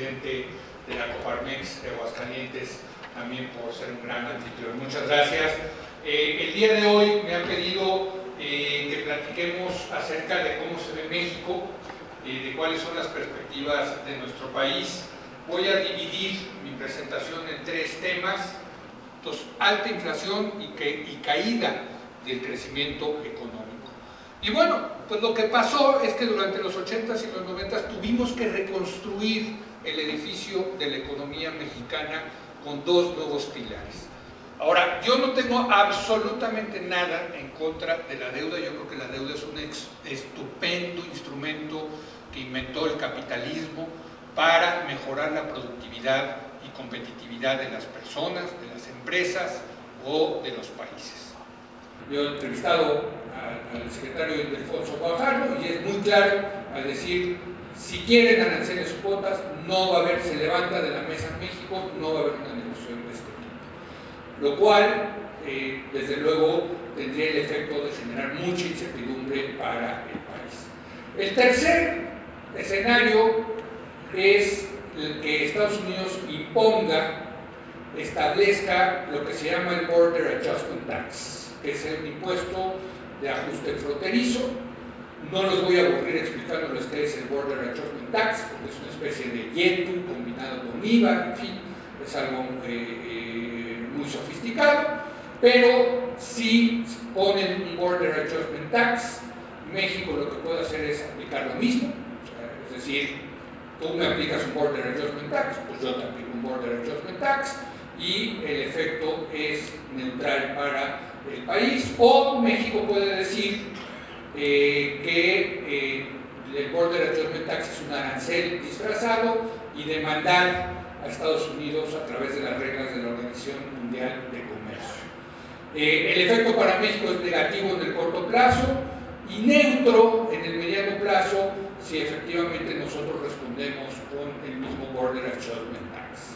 presidente de la Coparmex de Aguascalientes, también por ser un gran anfitrión. Muchas gracias. El día de hoy me han pedido que platiquemos acerca de cómo se ve México, de cuáles son las perspectivas de nuestro país. Voy a dividir mi presentación en tres temas: alta inflación y caída del crecimiento económico. Y bueno, pues lo que pasó es que durante los 80s y los 90s tuvimos que reconstruir el edificio de la economía mexicana con dos nuevos pilares. Ahora, yo no tengo absolutamente nada en contra de la deuda. Yo creo que la deuda es un estupendo instrumento que inventó el capitalismo para mejorar la productividad y competitividad de las personas, de las empresas o de los países. Yo he entrevistado al secretario Ildefonso Guajardo y es muy claro al decir: si quieren aranceles o cuotas, no va a haber, se levanta de la mesa en México, no va a haber una negociación de este tipo. Lo cual, desde luego, tendría el efecto de generar mucha incertidumbre para el país. El tercer escenario es el que Estados Unidos establezca lo que se llama el Border Adjustment Tax, que es el impuesto de ajuste fronterizo. No los voy a aburrir explicándoles qué es el Border Adjustment Tax, porque es una especie de IETU combinado con IVA, en fin, es algo muy sofisticado, pero si ponen un Border Adjustment Tax, México lo que puede hacer es aplicar lo mismo, es decir, tú me aplicas un Border Adjustment Tax, pues yo te aplico un Border Adjustment Tax, y el efecto es neutral para el país. O México puede decir que el Border Adjustment Tax es un arancel disfrazado y demandar a Estados Unidos a través de las reglas de la Organización Mundial de Comercio. El efecto para México es negativo en el corto plazo y neutro en el mediano plazo si efectivamente nosotros respondemos con el mismo Border Adjustment Tax.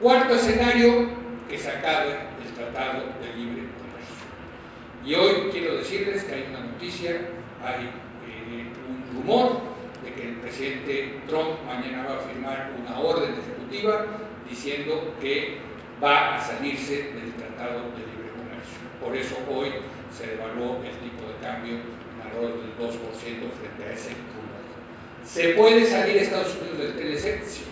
Cuarto escenario, que se acabe el Tratado de Libre Comercio. Y hoy quiero decirles que hay una noticia, hay un rumor de que el presidente Trump mañana va a firmar una orden ejecutiva diciendo que va a salirse del Tratado de Libre Comercio. Por eso hoy se devaluó el tipo de cambio en alrededor del 2% frente a ese rumor. ¿Se puede salir Estados Unidos del TLC? Sí.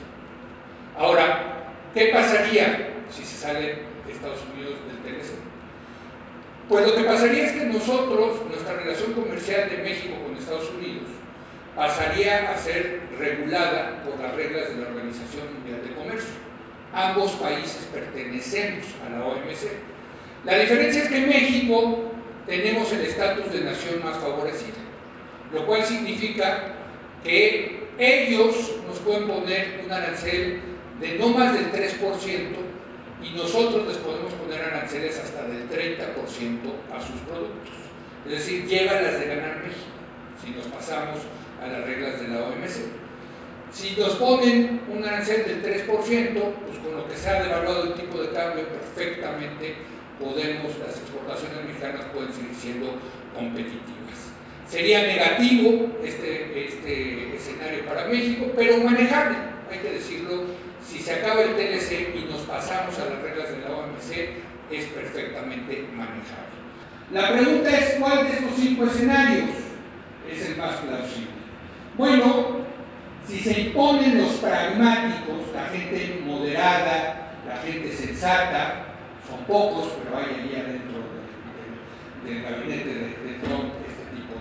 Ahora, ¿qué pasaría si se sale de Estados Unidos del TLC? Pues lo que pasaría es que nuestra relación comercial de México con Estados Unidos pasaría a ser regulada por las reglas de la Organización Mundial de Comercio. Ambos países pertenecemos a la OMC. La diferencia es que en México tenemos el estatus de nación más favorecida, lo cual significa que ellos nos pueden poner un arancel de no más del 3% y nosotros les podemos poner aranceles hasta del 30% a sus productos. Es decir, llévalas de ganar México si nos pasamos a las reglas de la OMC. Si nos ponen un arancel del 3%, pues con lo que se ha devaluado el tipo de cambio perfectamente las exportaciones mexicanas pueden seguir siendo competitivas. Sería negativo este escenario para México, pero manejable, hay que decirlo. Si se acaba el TLC y nos pasamos a las reglas de la OMC, es perfectamente manejable. La pregunta es: ¿cuál de estos 5 escenarios es el más plausible? Bueno, si se imponen los pragmáticos, la gente moderada, la gente sensata, son pocos, pero hay ahí adentro del gabinete de Trump este tipo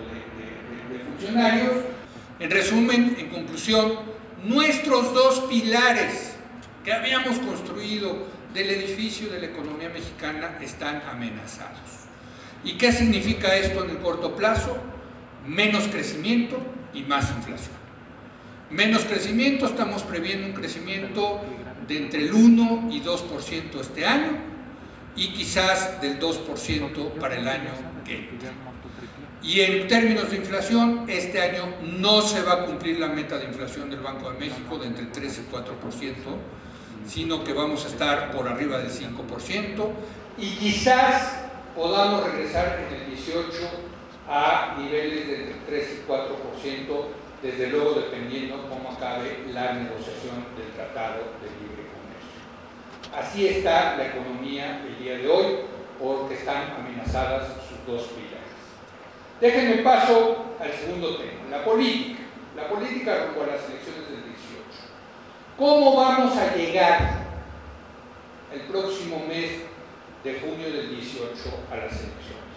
de funcionarios. En resumen, en conclusión, nuestros dos pilares que habíamos construido del edificio de la economía mexicana están amenazados. ¿Y qué significa esto en el corto plazo? Menos crecimiento y más inflación. Menos crecimiento, estamos previendo un crecimiento de entre el 1 y 2% este año y quizás del 2% para el año que entra. Y en términos de inflación, este año no se va a cumplir la meta de inflación del Banco de México de entre 3 y 4%, sino que vamos a estar por arriba del 5% y quizás podamos regresar en el 18 a niveles de entre 3 y 4% desde luego dependiendo cómo acabe la negociación del Tratado de Libre Comercio. Así está la economía el día de hoy, porque están amenazadas sus dos pilares. Déjenme paso al segundo tema, la política rumbo a las elecciones del 18. ¿Cómo vamos a llegar el próximo mes de junio del 18 a las elecciones?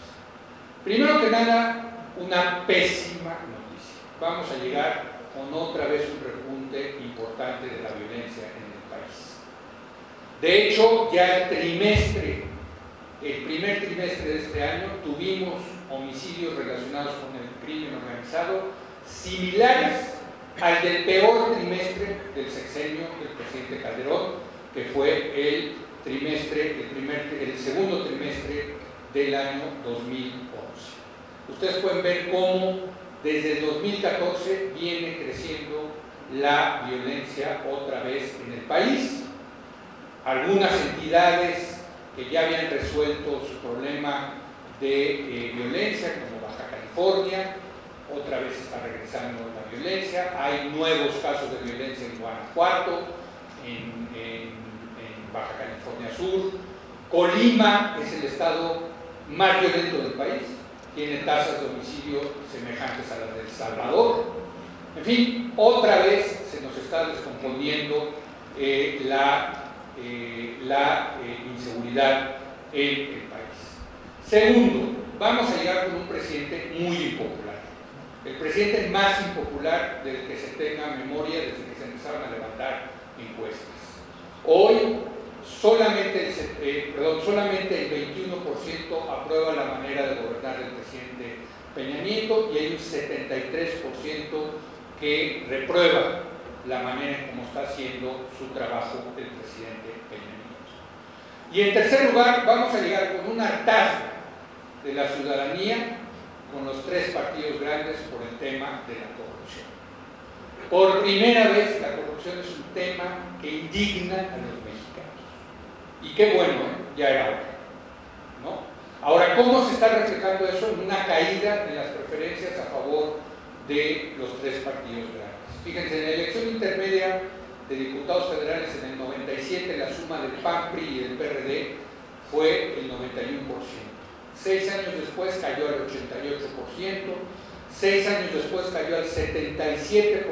Primero que nada, una pésima noticia. Vamos a llegar con otra vez un repunte importante de la violencia en el país. De hecho, ya el primer trimestre de este año tuvimos homicidios relacionados con el crimen organizado similares al del peor trimestre del sexenio del presidente Calderón, que fue el segundo trimestre del año 2011. Ustedes pueden ver cómo desde el 2014 viene creciendo la violencia otra vez en el país. Algunas entidades que ya habían resuelto su problema de violencia, como Baja California, otra vez está regresando la violencia. Hay nuevos casos de violencia en Guanajuato, en Baja California Sur. Colima es el estado más violento del país, tiene tasas de homicidio semejantes a las de El Salvador. En fin, otra vez se nos está descomponiendo la inseguridad en el país. Segundo, vamos a llegar con un presidente muy impopular. El presidente más impopular del que se tenga memoria desde que se empezaron a levantar encuestas. Hoy solamente el 21% aprueba la manera de gobernar del presidente Peña Nieto y hay un 73% que reprueba la manera en cómo está haciendo su trabajo el presidente Peña Nieto. Y en tercer lugar, vamos a llegar con un hartazgo de la ciudadanía con los tres partidos grandes por el tema de la corrupción. Por primera vez la corrupción es un tema que indigna a los mexicanos. Y qué bueno, ya era hora, ¿no? Ahora, ¿cómo se está reflejando eso? En una caída en las preferencias a favor de los tres partidos grandes. Fíjense, en la elección intermedia de diputados federales en el 97, la suma del PAN, PRI y del PRD fue el 91%. 6 años después cayó al 88%, 6 años después cayó al 77%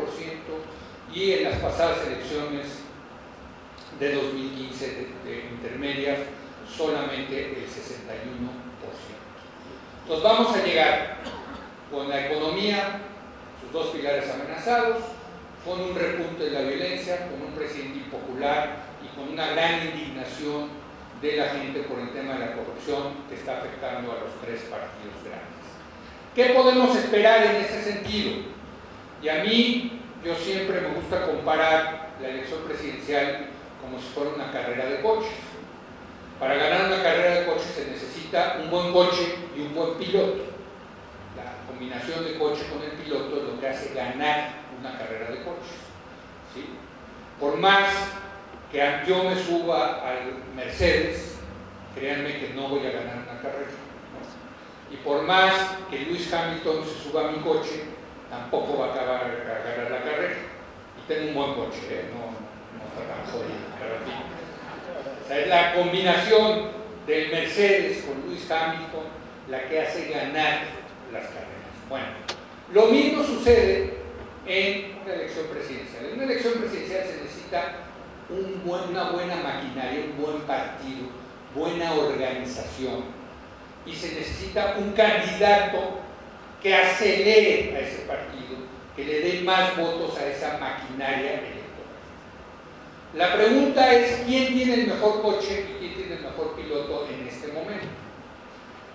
y en las pasadas elecciones de 2015 de intermedias solamente el 61%. Entonces vamos a llegar con la economía, sus dos pilares amenazados, con un repunte de la violencia, con un presidente impopular y con una gran indignación de la gente por el tema de la corrupción que está afectando a los tres partidos grandes. ¿Qué podemos esperar en ese sentido? Y a mí, yo siempre me gusta comparar la elección presidencial como si fuera una carrera de coches. Para ganar una carrera de coches se necesita un buen coche y un buen piloto. La combinación de coche con el piloto es lo que hace ganar una carrera de coches, ¿sí? Por más que yo me suba al Mercedes, créanme que no voy a ganar una carrera, ¿no? Y por más que Lewis Hamilton se suba a mi coche, tampoco va a acabar a ganar la carrera. Y tengo un buen coche, no está tan jodido, pero en fin. O sea, es la combinación del Mercedes con Lewis Hamilton la que hace ganar las carreras. Bueno, lo mismo sucede en una elección presidencial. En una elección presidencial se necesita una buena maquinaria, un buen partido, buena organización, y se necesita un candidato que acelere a ese partido, que le dé más votos a esa maquinaria electoral. La pregunta es quién tiene el mejor coche y quién tiene el mejor piloto en este momento.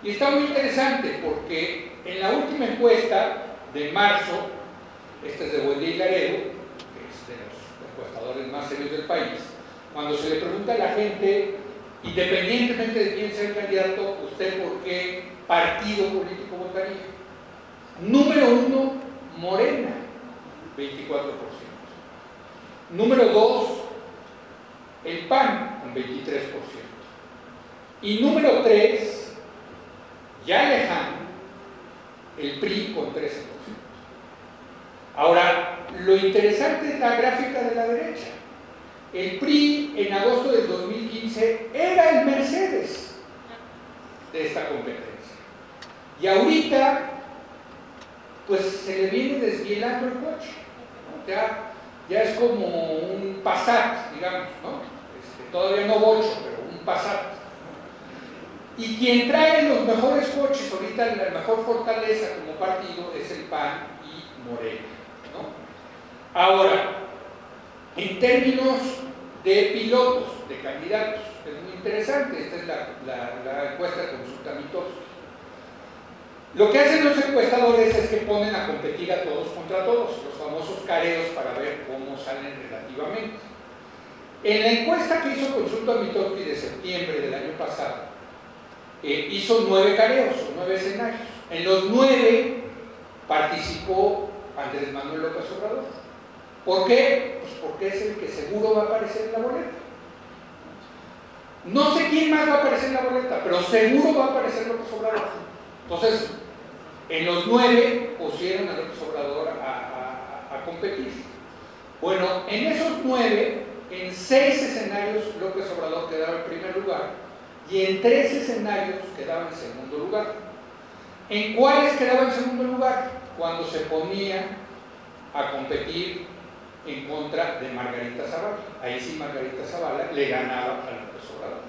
Y está muy interesante porque en la última encuesta de marzo, esta es de Buendía y Laredo, que es de los encuestadores más serios del país, cuando se le pregunta a la gente, independientemente de quién sea el candidato, ¿usted por qué partido político votaría? Número 1, Morena, 24%. Número 2, el PAN, con 23%. Y número 3, ya lejano, el PRI con 13%. Ahora, lo interesante es la gráfica de la derecha. El PRI en agosto del 2015 era el Mercedes de esta competencia. Y ahorita, pues se le viene desvielando el coche, ¿no? Ya es como un Passat, digamos, ¿no? Todavía no bocho, pero un Passat, ¿no? Y quien trae los mejores coches ahorita, la mejor fortaleza como partido, es el PAN y Morena, ¿no? Ahora, en términos de pilotos, de candidatos, es muy interesante, esta es la encuesta de Consulta Mitowski. Lo que hacen los encuestadores es que ponen a competir a todos contra todos, los famosos careos, para ver cómo salen relativamente. En la encuesta que hizo Consulta Mitowski de septiembre del año pasado, hizo 9 careos, o 9 escenarios. En los 9 participó Andrés Manuel López Obrador. ¿Por qué? Pues porque es el que seguro va a aparecer en la boleta. No sé quién más va a aparecer en la boleta, pero seguro va a aparecer López Obrador. Entonces, en los 9 pusieron a López Obrador a competir. Bueno, en esos 9, en 6 escenarios López Obrador quedaba en primer lugar y en 3 escenarios quedaba en segundo lugar. ¿En cuáles quedaba en segundo lugar? Cuando se ponía a competir en contra de Margarita Zavala. Ahí sí Margarita Zavala le ganaba a López Obrador.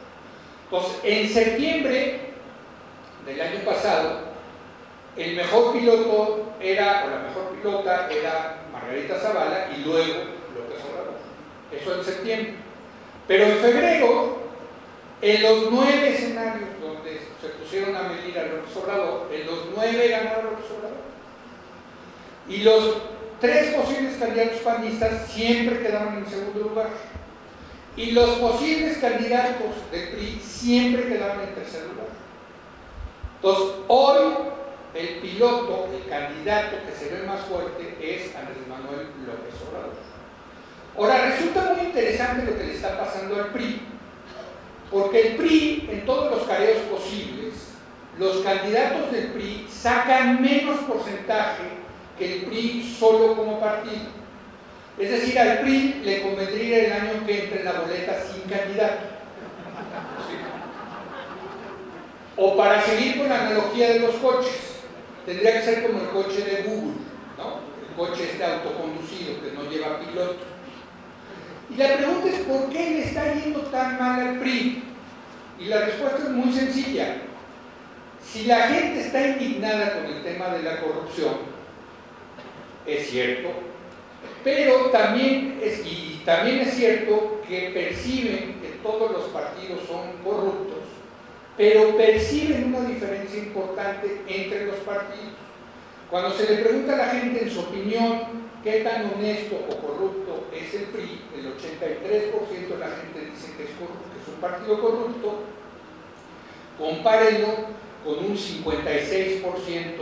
Entonces, en septiembre del año pasado, el mejor piloto era, o la mejor pilota era Margarita Zavala y luego López Obrador. Eso en septiembre. Pero en febrero, en los 9 escenarios donde se pusieron a medir a López Obrador, en los 9 ganaba López Obrador. Y los 3 posibles candidatos panistas siempre quedaban en segundo lugar. Y los posibles candidatos del PRI siempre quedaban en tercer lugar. Entonces, hoy el piloto, el candidato que se ve más fuerte es Andrés Manuel López Obrador. Ahora, resulta muy interesante lo que le está pasando al PRI, porque el PRI, en todos los careos posibles, los candidatos del PRI sacan menos porcentaje que el PRI solo como partido. Es decir, al PRI le convendría el año que entre en la boleta sin candidato. ¿Sí? O para seguir con la analogía de los coches, tendría que ser como el coche de Google, ¿no? El coche este autoconducido que no lleva piloto. Y la pregunta es, ¿por qué le está yendo tan mal al PRI? Y la respuesta es muy sencilla. Si la gente está indignada con el tema de la corrupción, es cierto, pero también es cierto que perciben que todos los partidos son corruptos, pero perciben una diferencia importante entre los partidos. Cuando se le pregunta a la gente en su opinión qué tan honesto o corrupto es el PRI, el 83% de la gente dice que es corrupto, que es un partido corrupto. Compárenlo con un 56%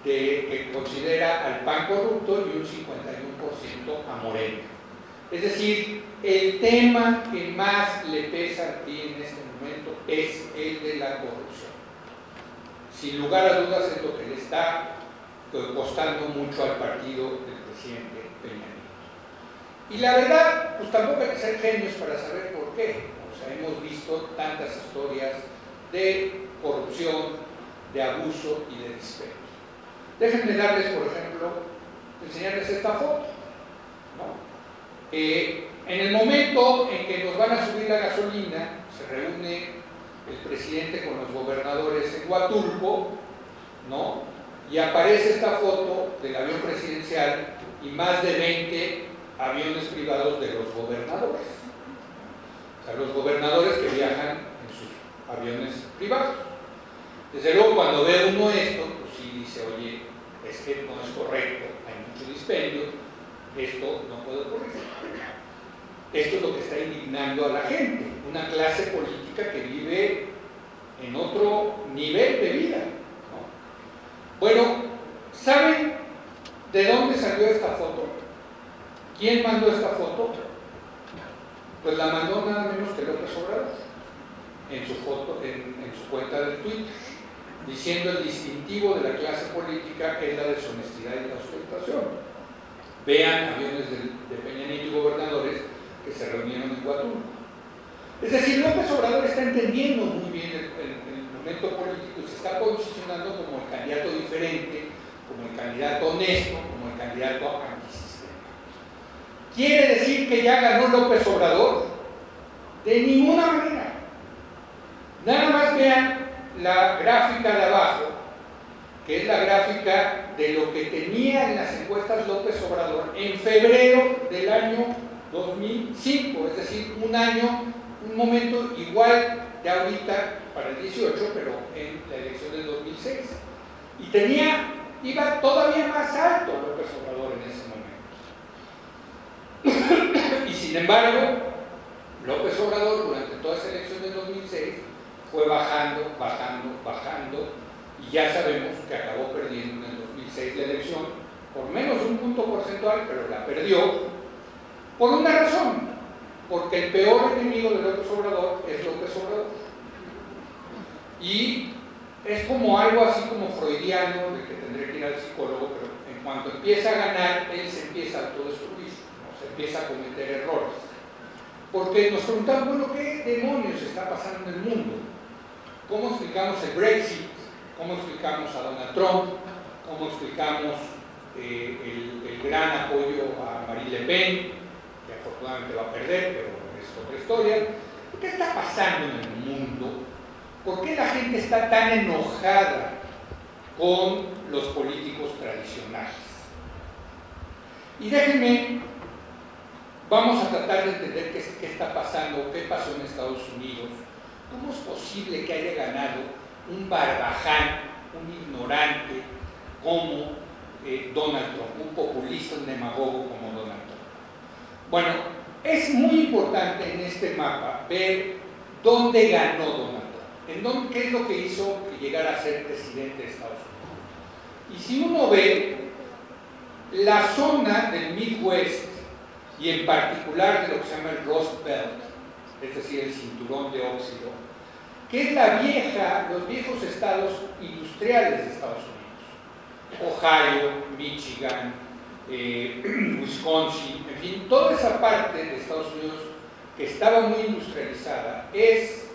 que considera al PAN corrupto y un 51% a Morena. Es decir, el tema que más le pesa al PRI en este momento es el de la corrupción. Sin lugar a dudas es lo que le está costando mucho al partido del presidente Peña Nieto. Y la verdad, pues tampoco hay que ser genios para saber por qué. O sea, hemos visto tantas historias de corrupción, de abuso y de despecho. Déjenme darles, por ejemplo, enseñarles esta foto, ¿no? En el momento en que nos van a subir la gasolina, se reúne el presidente con los gobernadores en Huatulco, ¿no? Y aparece esta foto del avión presidencial y más de 20 aviones privados de los gobernadores. O sea, los gobernadores que viajan en sus aviones privados. Desde luego, cuando ve uno esto, pues sí dice, oye, es que no es correcto, hay mucho dispendio, esto no puede ocurrir. Esto es lo que está indignando a la gente, una clase política que vive en otro nivel de vida, ¿no? Bueno, ¿saben de dónde salió esta foto? ¿Quién mandó esta foto? Pues la mandó nada menos que López Obrador en su foto, en su cuenta de Twitter, diciendo el distintivo de la clase política es la deshonestidad y la ostentación. Vean aviones de Peña Nieto y gobernadores que se reunieron en Huatulco. Es decir, López Obrador está entendiendo muy bien el momento político y se está posicionando como el candidato diferente, como el candidato honesto, como el candidato antisistema. ¿Quiere decir que ya ganó López Obrador? De ninguna manera. Nada más vean la gráfica de abajo, que es la gráfica de lo que tenía en las encuestas López Obrador en febrero del año 2005, es decir, un momento igual de ahorita para el 18, pero en la elección del 2006. Y iba todavía más alto López Obrador en ese momento. Y sin embargo, López Obrador durante toda esa elección del 2006 fue bajando, y ya sabemos que acabó perdiendo en el 2006 la elección por menos de un punto porcentual, pero la perdió por una razón, porque el peor enemigo de López Obrador es López Obrador. Y es como algo así como freudiano, de que tendría que ir al psicólogo, pero en cuanto empieza a ganar, él se empieza a autodestruir, ¿no? Se empieza a cometer errores. Porque nos preguntamos, bueno, ¿qué demonios está pasando en el mundo? ¿Cómo explicamos el Brexit? ¿Cómo explicamos a Donald Trump? ¿Cómo explicamos el gran apoyo a Marine Le Pen, que afortunadamente va a perder, pero es otra historia? ¿Qué está pasando en el mundo? ¿Por qué la gente está tan enojada con los políticos tradicionales? Y déjenme, vamos a tratar de entender qué está pasando, qué pasó en Estados Unidos. ¿Cómo es posible que haya ganado un barbaján, un ignorante como Donald Trump, un populista, un demagogo como Donald Trump? Bueno, es muy importante en este mapa ver dónde ganó Donald Trump, qué es lo que hizo que llegara a ser presidente de Estados Unidos. Y si uno ve la zona del Midwest, y en particular de lo que se llama el Rust Belt, es decir, el cinturón de óxido, que es los viejos estados industriales de Estados Unidos, Ohio, Michigan, Wisconsin, en fin, toda esa parte de Estados Unidos que estaba muy industrializada, es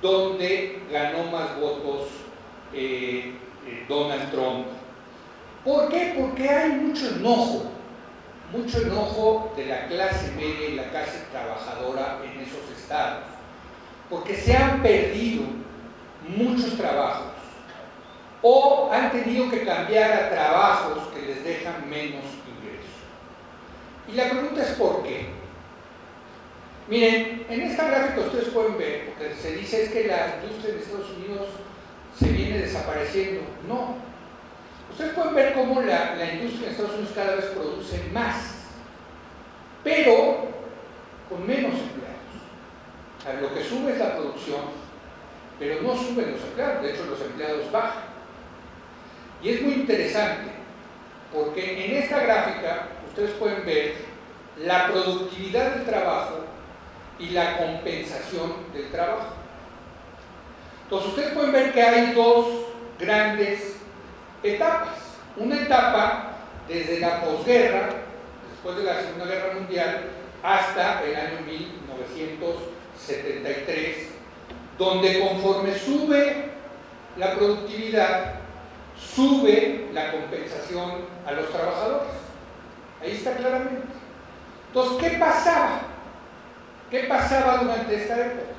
donde ganó más votos Donald Trump. ¿Por qué? Porque hay mucho enojo de la clase media y la clase trabajadora en esos estados, porque se han perdido muchos trabajos o han tenido que cambiar a trabajos que les dejan menos ingresos. Y la pregunta es ¿por qué? Miren, en esta gráfica ustedes pueden ver, porque se dice es que la industria de Estados Unidos se viene desapareciendo. No. Ustedes pueden ver cómo la industria de Estados Unidos cada vez produce más, pero con menos empleados. O sea, lo que sube es la producción, pero no suben los empleados, de hecho los empleados bajan. Y es muy interesante, porque en esta gráfica ustedes pueden ver la productividad del trabajo y la compensación del trabajo. Entonces ustedes pueden ver que hay dos grandes etapas. Una etapa desde la posguerra, después de la Segunda Guerra Mundial, hasta el año 1973, donde conforme sube la productividad, sube la compensación a los trabajadores. Ahí está claramente. Entonces, ¿qué pasaba? ¿Qué pasaba durante esta época?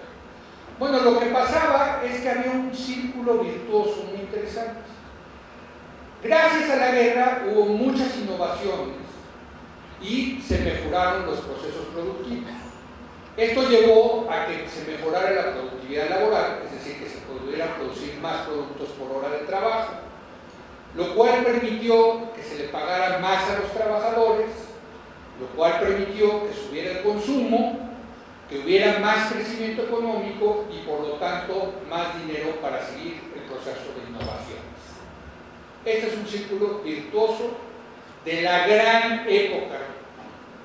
Bueno, lo que pasaba es que había un círculo virtuoso muy interesante. Gracias a la guerra hubo muchas innovaciones y se mejoraron los procesos productivos. Esto llevó a que se mejorara la productividad laboral, es decir, que se pudieran producir más productos por hora de trabajo, lo cual permitió que se le pagara más a los trabajadores, lo cual permitió que subiera el consumo, que hubiera más crecimiento económico y por lo tanto más dinero para seguir el proceso de innovaciones. Este es un círculo virtuoso de la gran época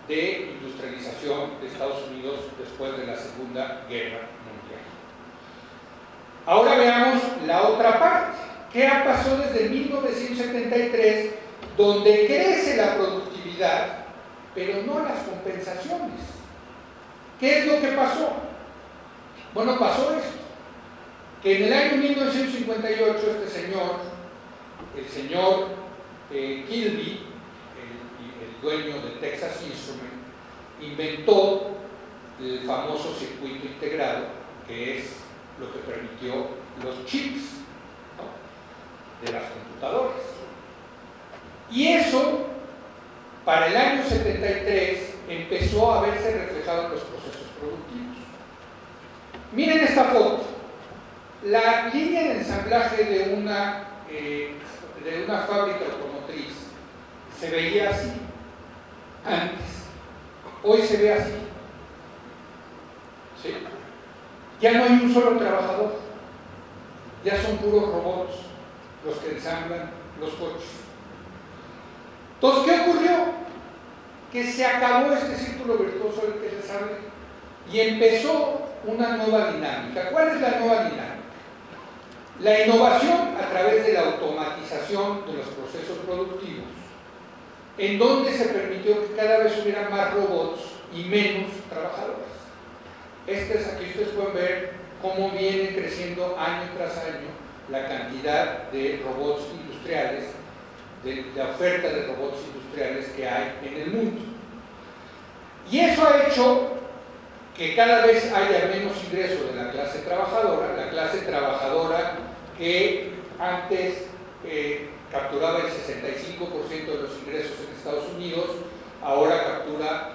de industrialización de Estados Unidos después de la Segunda Guerra Mundial. Ahora veamos la otra parte. ¿Qué ha pasado desde 1973, donde crece la productividad pero no las compensaciones. ¿Qué es lo que pasó? Bueno, pasó esto, que en el año 1958 este señor, el señor Kilby, el dueño de Texas Instruments, inventó el famoso circuito integrado, que es lo que permitió los chips, ¿no?, de las computadoras. Y eso, para el año 73, empezó a verse reflejado en los procesos productivos. Miren esta foto. La línea de ensamblaje de una fábrica automotriz se veía así antes. Hoy se ve así. ¿Sí? Ya no hay un solo trabajador. Ya son puros robots los que ensamblan los coches. Entonces, ¿qué ocurrió? Que se acabó este círculo virtuoso del que les hablé y empezó una nueva dinámica. ¿Cuál es la nueva dinámica? La innovación a través de la automatización de los procesos productivos, en donde se permitió que cada vez hubiera más robots y menos trabajadores. Aquí ustedes pueden ver cómo viene creciendo año tras año la cantidad de robots industriales, de la oferta de robots industriales que hay en el mundo. Y eso ha hecho que cada vez haya menos ingreso de la clase trabajadora que antes capturaba el 65% de los ingresos en Estados Unidos, ahora captura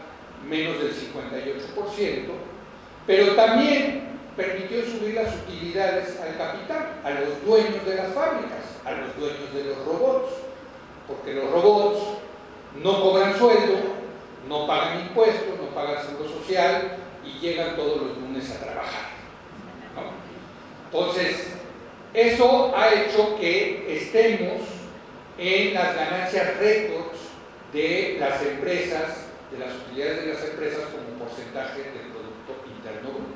menos del 58%, pero también permitió subir las utilidades al capital, a los dueños de las fábricas, a los dueños de los robots, porque los robots no cobran sueldo, no pagan impuestos, no pagan seguro social y llegan todos los lunes a trabajar, ¿no? Entonces, eso ha hecho que estemos en las ganancias récords de las empresas, de las utilidades de las empresas como porcentaje del Producto Interno Bruto.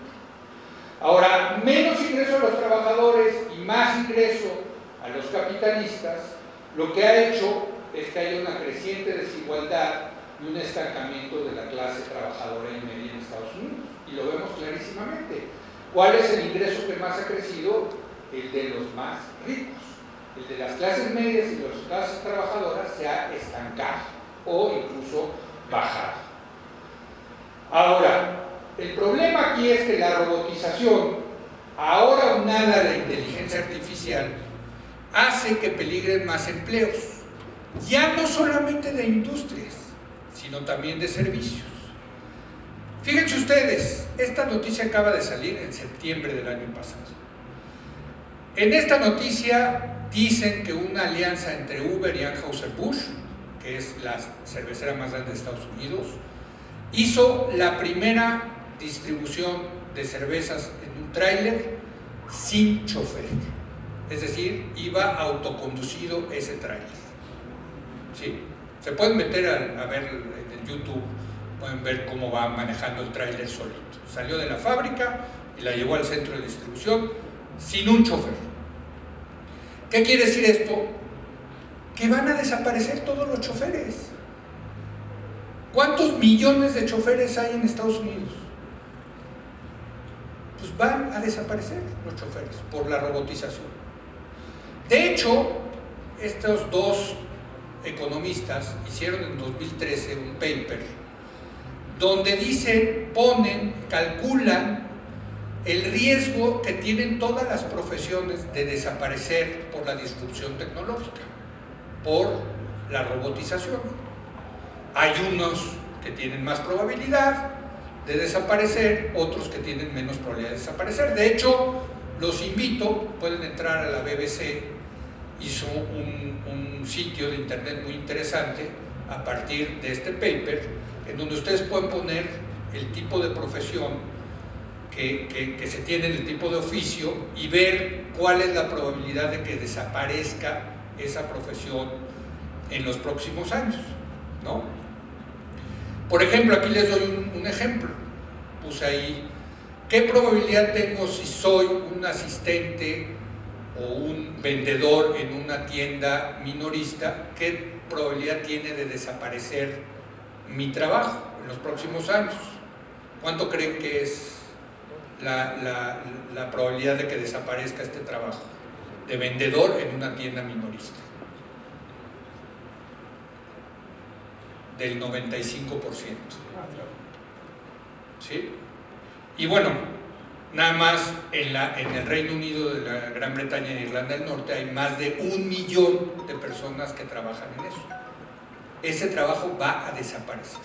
Ahora, menos ingreso a los trabajadores y más ingreso a los capitalistas, lo que ha hecho es que haya una creciente desigualdad y un estancamiento de la clase trabajadora y media en Estados Unidos. Y lo vemos clarísimamente. ¿Cuál es el ingreso que más ha crecido? El de los más ricos. El de las clases medias y las clases trabajadoras se ha estancado o incluso bajado. Ahora, el problema aquí es que la robotización, ahora unada a la inteligencia artificial, hace que peligren más empleos, ya no solamente de industrias, sino también de servicios. Fíjense ustedes, esta noticia acaba de salir en septiembre del año pasado. En esta noticia dicen que una alianza entre Uber y Anheuser-Busch, que es la cervecera más grande de Estados Unidos, hizo la primera distribución de cervezas en un tráiler sin chofer. Es decir, iba autoconducido ese tráiler. ¿Sí? Se pueden meter a ver en el YouTube, pueden ver cómo va manejando el tráiler solito. Salió de la fábrica y la llevó al centro de distribución sin un chofer. ¿Qué quiere decir esto? Que van a desaparecer todos los choferes. ¿Cuántos millones de choferes hay en Estados Unidos? Pues van a desaparecer los choferes por la robotización. De hecho, estos dos economistas hicieron en 2013 un paper donde dicen, calculan el riesgo que tienen todas las profesiones de desaparecer por la disrupción tecnológica, por la robotización. Hay unos que tienen más probabilidad de desaparecer, otros que tienen menos probabilidad de desaparecer. De hecho, los invito, pueden entrar a la BBC, hizo un sitio de internet muy interesante a partir de este paper, en donde ustedes pueden poner el tipo de profesión que se tiene, el tipo de oficio, y ver cuál es la probabilidad de que desaparezca esa profesión en los próximos años, ¿no? Por ejemplo, aquí les doy un ejemplo. Puse ahí, ¿qué probabilidad tengo si soy un asistente o un vendedor en una tienda minorista? ¿Qué probabilidad tiene de desaparecer mi trabajo en los próximos años? ¿Cuánto creen que es la probabilidad de que desaparezca este trabajo de vendedor en una tienda minorista? Del 95%. ¿Sí? Y bueno, nada más en el Reino Unido, de la Gran Bretaña y Irlanda del Norte hay más de 1 millón de personas que trabajan en eso. Ese trabajo va a desaparecer.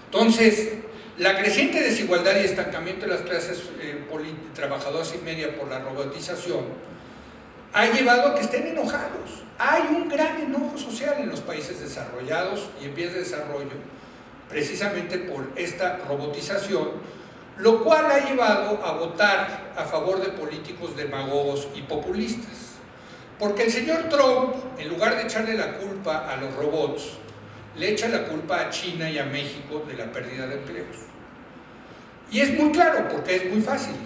Entonces, la creciente desigualdad y estancamiento de las clases trabajadoras y media por la robotización ha llevado a que estén enojados. Hay un gran enojo social en los países desarrollados y en vías de desarrollo, precisamente por esta robotización, lo cual ha llevado a votar a favor de políticos demagogos y populistas. Porque el señor Trump, en lugar de echarle la culpa a los robots, le echa la culpa a China y a México de la pérdida de empleos. Y es muy claro, porque es muy fácil.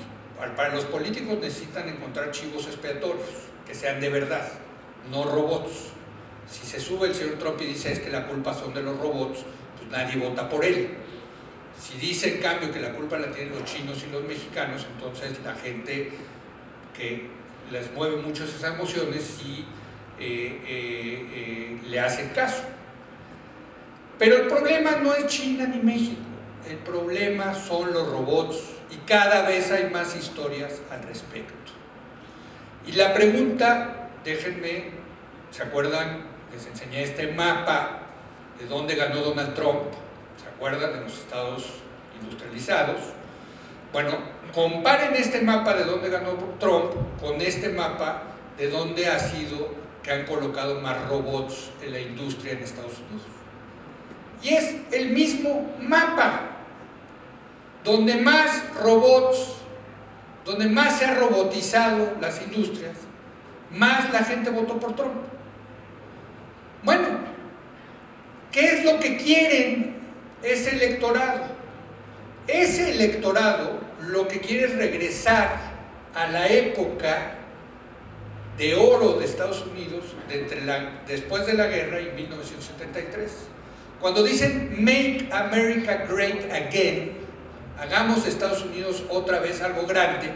Para los políticos necesitan encontrar chivos expiatorios, que sean de verdad, no robots. Si se sube el señor Trump y dice es que la culpa son de los robots, pues nadie vota por él. Si dice en cambio que la culpa la tienen los chinos y los mexicanos, entonces la gente que les mueve mucho esas emociones sí le hacen caso. Pero el problema no es China ni México, el problema son los robots y cada vez hay más historias al respecto. Y la pregunta, déjenme, ¿se acuerdan? Les enseñé este mapa de dónde ganó Donald Trump, ¿se acuerdan? De los estados industrializados. Bueno, comparen este mapa de dónde ganó Trump con este mapa de dónde ha sido que han colocado más robots en la industria en Estados Unidos. Y es el mismo mapa, donde más robots, donde más se ha robotizado las industrias, más la gente votó por Trump. Bueno, ¿qué es lo que quieren ese electorado? Ese electorado lo que quiere es regresar a la época de oro de Estados Unidos después de la guerra en 1973. Cuando dicen Make America Great Again, hagamos Estados Unidos otra vez algo grande,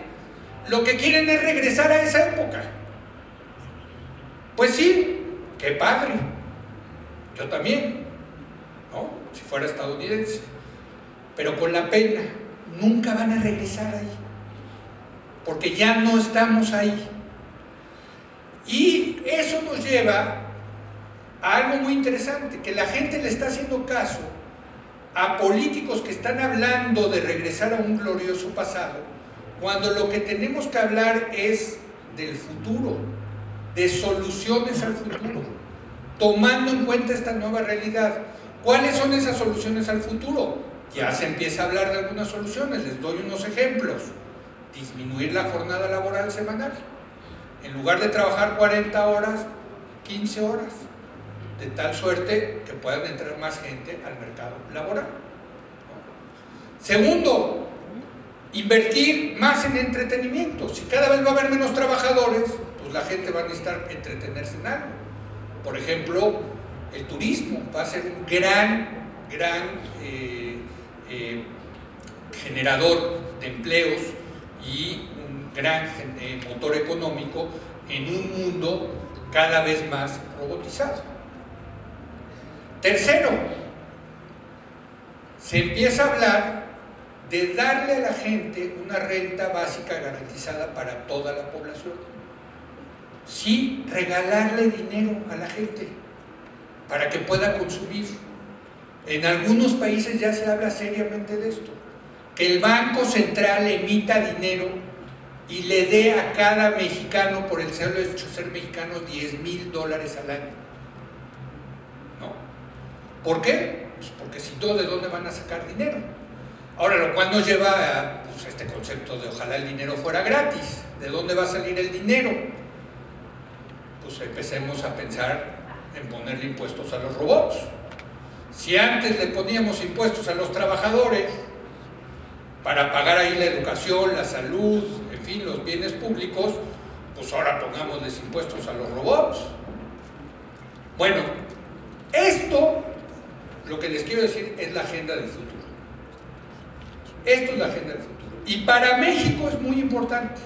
lo que quieren es regresar a esa época. Pues sí, qué padre, yo también, ¿no? Si fuera estadounidense, pero con la pena, nunca van a regresar ahí, porque ya no estamos ahí. Y eso nos lleva a algo muy interesante, que la gente le está haciendo caso a políticos que están hablando de regresar a un glorioso pasado, cuando lo que tenemos que hablar es del futuro, de soluciones al futuro, tomando en cuenta esta nueva realidad. ¿Cuáles son esas soluciones al futuro? Ya se empieza a hablar de algunas soluciones, les doy unos ejemplos. Disminuir la jornada laboral semanal. En lugar de trabajar 40 horas, 15 horas. De tal suerte que puedan entrar más gente al mercado laboral. Segundo, invertir más en entretenimiento. Si cada vez va a haber menos trabajadores, pues la gente va a necesitar entretenerse en algo. Por ejemplo, el turismo va a ser un gran generador de empleos y un gran motor económico en un mundo cada vez más robotizado. Tercero, se empieza a hablar de darle a la gente una renta básica garantizada para toda la población. Sí, regalarle dinero a la gente para que pueda consumir. En algunos países ya se habla seriamente de esto, que el Banco Central emita dinero y le dé a cada mexicano, por el solo hecho de ser mexicano, $10,000 al año. ¿Por qué? Pues porque si no, ¿de dónde van a sacar dinero? Ahora, lo cual nos lleva a pues, este concepto de ojalá el dinero fuera gratis. ¿De dónde va a salir el dinero? Pues empecemos a pensar en ponerle impuestos a los robots. Si antes le poníamos impuestos a los trabajadores para pagar ahí la educación, la salud, en fin, los bienes públicos, pues ahora pongámosles impuestos a los robots. Bueno, esto lo que les quiero decir es la agenda del futuro. Esto es la agenda del futuro. Y para México es muy importante,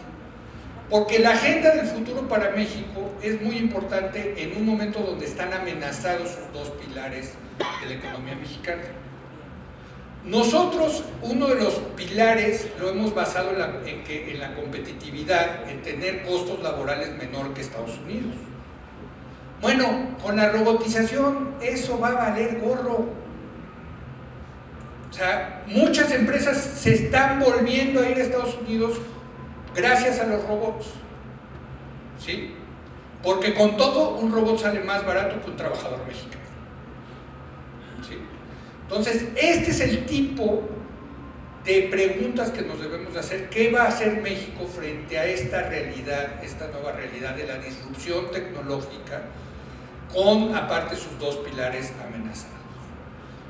porque la agenda del futuro para México es muy importante en un momento donde están amenazados sus dos pilares de la economía mexicana. Nosotros, uno de los pilares lo hemos basado en la competitividad, en tener costos laborales menor que Estados Unidos. Bueno, con la robotización eso va a valer gorro. O sea, muchas empresas se están volviendo a ir a Estados Unidos gracias a los robots, ¿sí? Porque con todo, un robot sale más barato que un trabajador mexicano, ¿sí? Entonces, este es el tipo de preguntas que nos debemos de hacer. ¿Qué va a hacer México frente a esta realidad, esta nueva realidad de la disrupción tecnológica, con aparte sus dos pilares amenazados?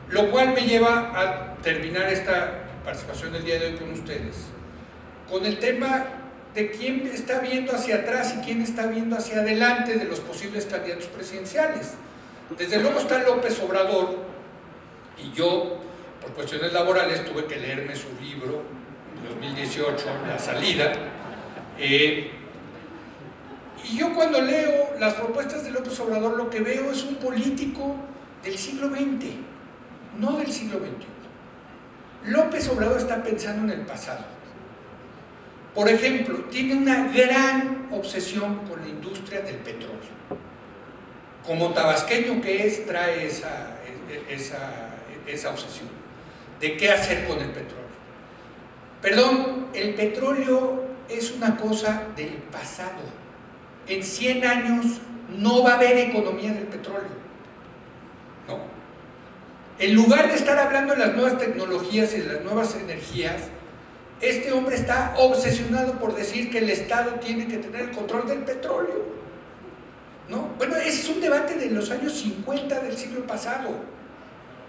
Lo cual me lleva a terminar esta participación del día de hoy con ustedes, con el tema de quién está viendo hacia atrás y quién está viendo hacia adelante de los posibles candidatos presidenciales. Desde luego está López Obrador, y yo, por cuestiones laborales, tuve que leerme su libro, 2018, La Salida, y yo cuando leo las propuestas de López Obrador, lo que veo es un político del siglo XX, no del siglo XXI. López Obrador está pensando en el pasado. Por ejemplo, tiene una gran obsesión con la industria del petróleo. Como tabasqueño que es, trae esa obsesión de qué hacer con el petróleo. Perdón, el petróleo es una cosa del pasado. En 100 años no va a haber economía del petróleo. No. En lugar de estar hablando de las nuevas tecnologías y de las nuevas energías, este hombre está obsesionado por decir que el Estado tiene que tener el control del petróleo, ¿no? Bueno, ese es un debate de los años 50 del siglo pasado,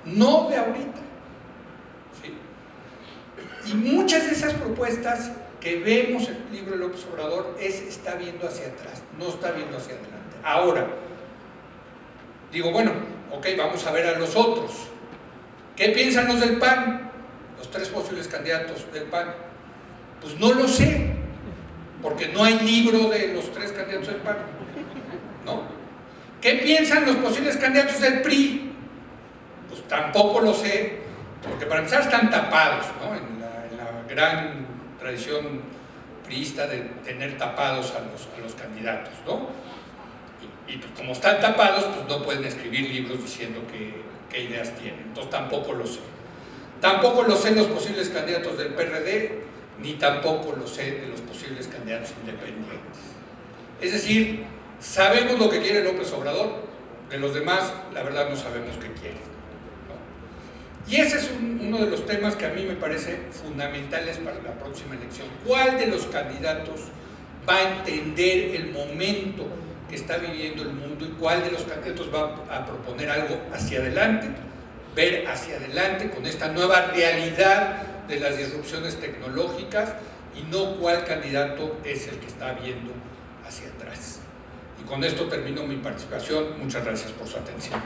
no de ahorita, ¿sí? Y muchas de esas propuestas que vemos en el libro de López Obrador está viendo hacia atrás, no está viendo hacia adelante. Ahora, digo, bueno, ok, vamos a ver a los otros. ¿Qué piensan los del PAN? Los tres posibles candidatos del PAN. Pues no lo sé, porque no hay libro de los tres candidatos del PAN, ¿no? ¿Qué piensan los posibles candidatos del PRI? Pues tampoco lo sé, porque para empezar están tapados, ¿no? En la gran tradición priista de tener tapados a los candidatos, ¿no? Y pues como están tapados, pues no pueden escribir libros diciendo qué ideas tienen. Entonces tampoco lo sé. Tampoco lo sé los posibles candidatos del PRD, ni tampoco lo sé de los posibles candidatos independientes. Es decir, sabemos lo que quiere López Obrador, de los demás, la verdad no sabemos qué quiere, ¿no? Y ese es uno de los temas que a mí me parece fundamentales para la próxima elección. ¿Cuál de los candidatos va a entender el momento que está viviendo el mundo y cuál de los candidatos va a proponer algo hacia adelante, ver hacia adelante con esta nueva realidad de las disrupciones tecnológicas, y no cuál candidato es el que está viendo hacia atrás? Y con esto termino mi participación. Muchas gracias por su atención.